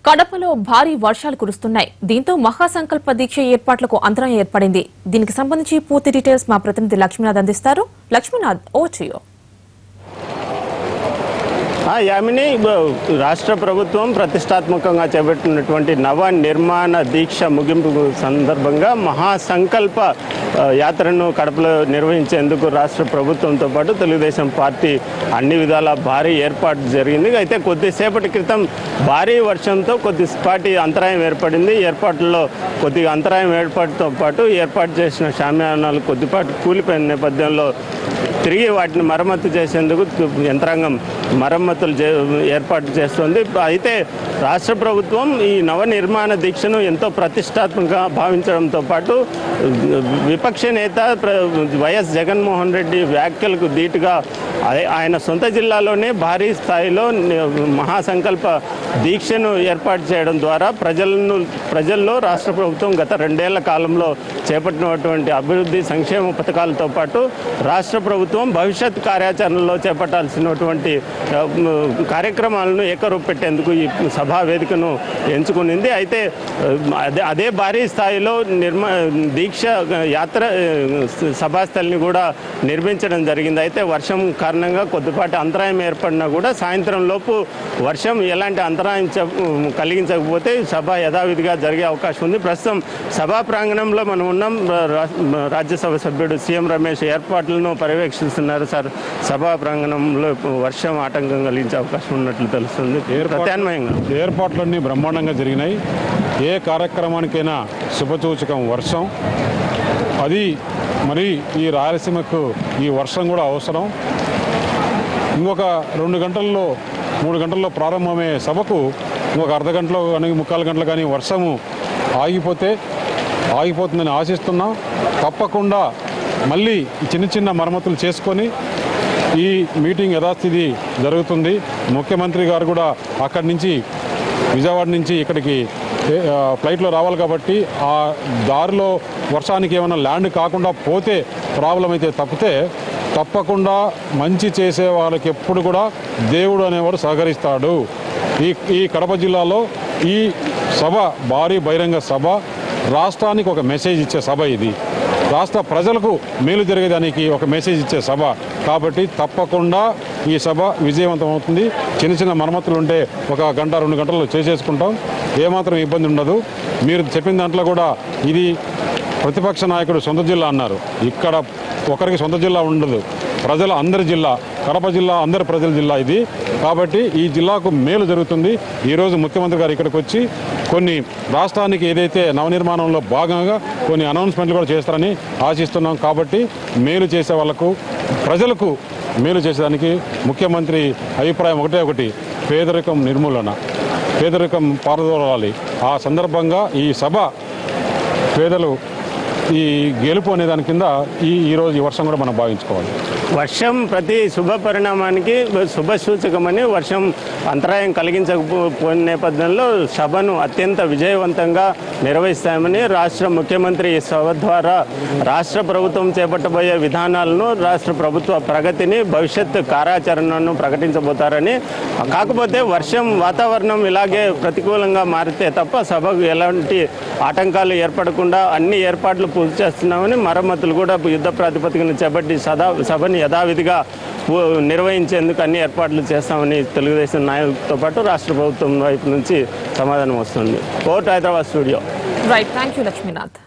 కడపలో భారీ వర్షాలు కురుస్తున్నాయి. దీంతో మహాసంకల్ప దీక్ష ఏర్పాట్లకు అంతరాయం ఏర్పడింది. దీనికి సంబంధించి పూర్తి డీటెయిల్స్ మా ప్రతినిధి లక్ష్మీనాథ్ అందిస్తారు. Lakshminath, over to you. Yamini, రాష్ట్ర ప్రభుత్వం ప్రతిష్టాత్మకంగా చేపట్టినటువంటి నవ నిర్మాణ దీక్ష ముగింపు సందర్భంగా మహాసంకల్ప యాత్రను కడపలో నిర్వహించేందుకు రాష్ట్ర ప్రభుత్వంతో పాటు తెలుగుదేశం పార్టీ అన్ని విధాల భారీ ఏర్పాటు జరిగింది. అయితే కొద్దిసేపటి క్రితం భారీ వర్షంతో కొద్దిపాటి అంతరాయం ఏర్పడింది. ఏర్పాట్లలో కొద్దిగా అంతరాయం ఏర్పాటుతో పాటు ఏర్పాటు చేసిన షామియానాలు కొద్దిపాటి కూలిపోయిన నేపథ్యంలో తిరిగి వాటిని మరమ్మతు చేసేందుకు యంత్రాంగం మరమ్మతులు ఏర్పాటు చేస్తుంది. అయితే రాష్ట్ర ప్రభుత్వం ఈ నవనిర్మాణ దీక్షను ఎంతో ప్రతిష్టాత్మకంగా భావించడంతో పాటు విపక్ష నేత వైఎస్ జగన్మోహన్ రెడ్డి వ్యాఖ్యలకు ధీటుగా ఆయన సొంత జిల్లాలోనే భారీ స్థాయిలో మహాసంకల్ప దీక్షను ఏర్పాటు చేయడం ద్వారా ప్రజల్లో రాష్ట్ర ప్రభుత్వం గత 2 ఏళ్ల కాలంలో చేపట్టినటువంటి అభివృద్ధి సంక్షేమ పథకాలతో పాటు రాష్ట్ర ప్రభుత్వం భవిష్యత్ కార్యాచరణలో చేపట్టాల్సినటువంటి కార్యక్రమాలను ఏకరూపు పెట్టేందుకు ఈ సభా వేదికను ఎంచుకునింది. అయితే అదే భారీ స్థాయిలో దీక్ష యాత్ర సభాస్థలిని కూడా నిర్మించడం జరిగింది. అయితే వర్షం కారణంగా కొద్దిపాటి అంతరాయం ఏర్పడినా కూడా సాయంత్రం లోపు వర్షం ఎలాంటి అంతరాయం కలిగించకపోతే సభ యథావిధిగా జరిగే అవకాశం ఉంది. ప్రస్తుతం సభా ప్రాంగణంలో మనం ఉన్నాం. రాజ్యసభ సభ్యుడు సీఎం రమేష్ ఏర్పాట్లను పర్యవేక్షిస్తున్నారు. సార్, సభా ప్రాంగణంలో వర్షం ఆటంకం కలిగించే అవకాశం ఉన్నట్లు తెలుస్తుంది. ప్రత్యామ్నాయంగా ఏర్పాట్లన్నీ బ్రహ్మాండంగా జరిగినాయి. ఏ కార్యక్రమానికైనా శుభసూచకం వర్షం. అది మరి ఈ రాయలసీమకు ఈ వర్షం కూడా అవసరం. ఇంకొక 2 గంటల్లో 3 గంటల్లో ప్రారంభమయ్యే సభకు ఇంకొక అర్ధ గంటలో కానీ 3/4 గంటలు కానీ వర్షము ఆగిపోతుందని ఆశిస్తున్నాం. తప్పకుండా మళ్ళీ చిన్న చిన్న మరమ్మతులు చేసుకొని ఈ మీటింగ్ యథాస్థితి జరుగుతుంది. ముఖ్యమంత్రి గారు కూడా అక్కడి నుంచి విజయవాడ నుంచి ఇక్కడికి ఫ్లైట్లో రావాలి కాబట్టి ఆ దారిలో వర్షానికి ఏమైనా ల్యాండ్ కాకుండా పోతే ప్రాబ్లం అయితే తప్పకుండా మంచి చేసే వాళ్ళకి ఎప్పుడు కూడా దేవుడు అనేవాడు సహకరిస్తాడు. ఈ కడప జిల్లాలో ఈ సభ భారీ బహిరంగ సభ, రాష్ట్రానికి ఒక మెసేజ్ ఇచ్చే సభ. ఇది రాష్ట్ర ప్రజలకు మేలు జరిగేదానికి ఒక మెసేజ్ ఇచ్చే సభ కాబట్టి తప్పకుండా ఈ సభ విజయవంతం అవుతుంది. చిన్న చిన్న మరమ్మతులు ఉంటే 1 గంట 2 గంటల్లో చేసేసుకుంటాం. ఏమాత్రం ఇబ్బంది ఉండదు. మీరు చెప్పిన దాంట్లో కూడా ఇది ప్రతిపక్ష నాయకుడు సొంత జిల్లా అన్నారు. ఇక్కడ ఒకరికి సొంత జిల్లా ఉండదు. ప్రజల అందరి జిల్లా, కడప జిల్లా అందరి ప్రజల జిల్లా ఇది. కాబట్టి ఈ జిల్లాకు మేలు జరుగుతుంది. ఈరోజు ముఖ్యమంత్రి గారు ఇక్కడికి వచ్చి కొన్ని రాష్ట్రానికి ఏదైతే నవనిర్మాణంలో భాగంగా కొన్ని అనౌన్స్మెంట్లు కూడా చేస్తారని ఆశిస్తున్నాం. కాబట్టి మేలు చేసే వాళ్లకు, ప్రజలకు మేలు చేసేదానికి ముఖ్యమంత్రి అభిప్రాయం ఒకటి, పేదరికం నిర్మూలన, పేదరికం పారదోలాలి. ఆ సందర్భంగా ఈ సభ పేదలు ఈ గెలుపు అనే దాని కింద ఈరోజు ఈ వర్షం కూడా మనం భావించుకోవాలి. వర్షం ప్రతి శుభ పరిణామానికి శుభ సూచకమని వర్షం అంతరాయం కలిగించకపోయిన నేపథ్యంలో సభను అత్యంత విజయవంతంగా నిర్వహిస్తామని రాష్ట్ర ముఖ్యమంత్రి ఈ సభ ద్వారా రాష్ట్ర ప్రభుత్వం చేపట్టబోయే విధానాలను, రాష్ట్ర ప్రభుత్వ ప్రగతిని, భవిష్యత్ కార్యాచరణను ప్రకటించబోతారని. కాకపోతే వర్షం వాతావరణం ఇలాగే ప్రతికూలంగా మారితే తప్ప సభకు ఎలాంటి ఆటంకాలు ఏర్పడకుండా అన్ని ఏర్పాట్లు పూర్తి చేస్తున్నామని, మరమ్మతులు కూడా యుద్ధ ప్రాతిపదికన చేపట్టి సభని యథావిధిగా నిర్వహించేందుకు అన్ని ఏర్పాట్లు చేస్తామని తెలుగుదేశం నాయకులతో పాటు రాష్ట్ర ప్రభుత్వం వైపు నుంచి సమాధానం వస్తుంది. Court Hyderabad studio. Right, thank you Lakshminath.